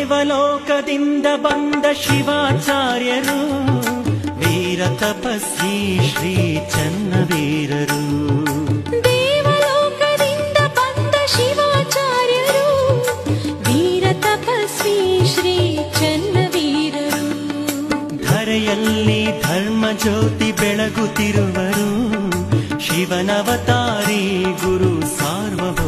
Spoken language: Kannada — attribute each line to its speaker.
Speaker 1: ದೇವಲೋಕದಿಂದ ಬಂದ ಶಿವಾಚಾರ್ಯರು ವೀರ ತಪಸ್ವಿ ಶ್ರೀ ಚನ್ನವೀರರು.
Speaker 2: ದೇವಲೋಕದಿಂದ ಬಂದ ಶಿವಾಚಾರ್ಯರು ವೀರ ತಪಸ್ವಿ ಶ್ರೀ ಚನ್ನವೀರರು.
Speaker 1: ಧರೆಯಲ್ಲಿ ಧರ್ಮ ಜ್ಯೋತಿ ಬೆಳಗುತ್ತಿರುವರು ಶಿವನವತಾರಿ ಗುರು ಸಾರ್ವಭೌಮ.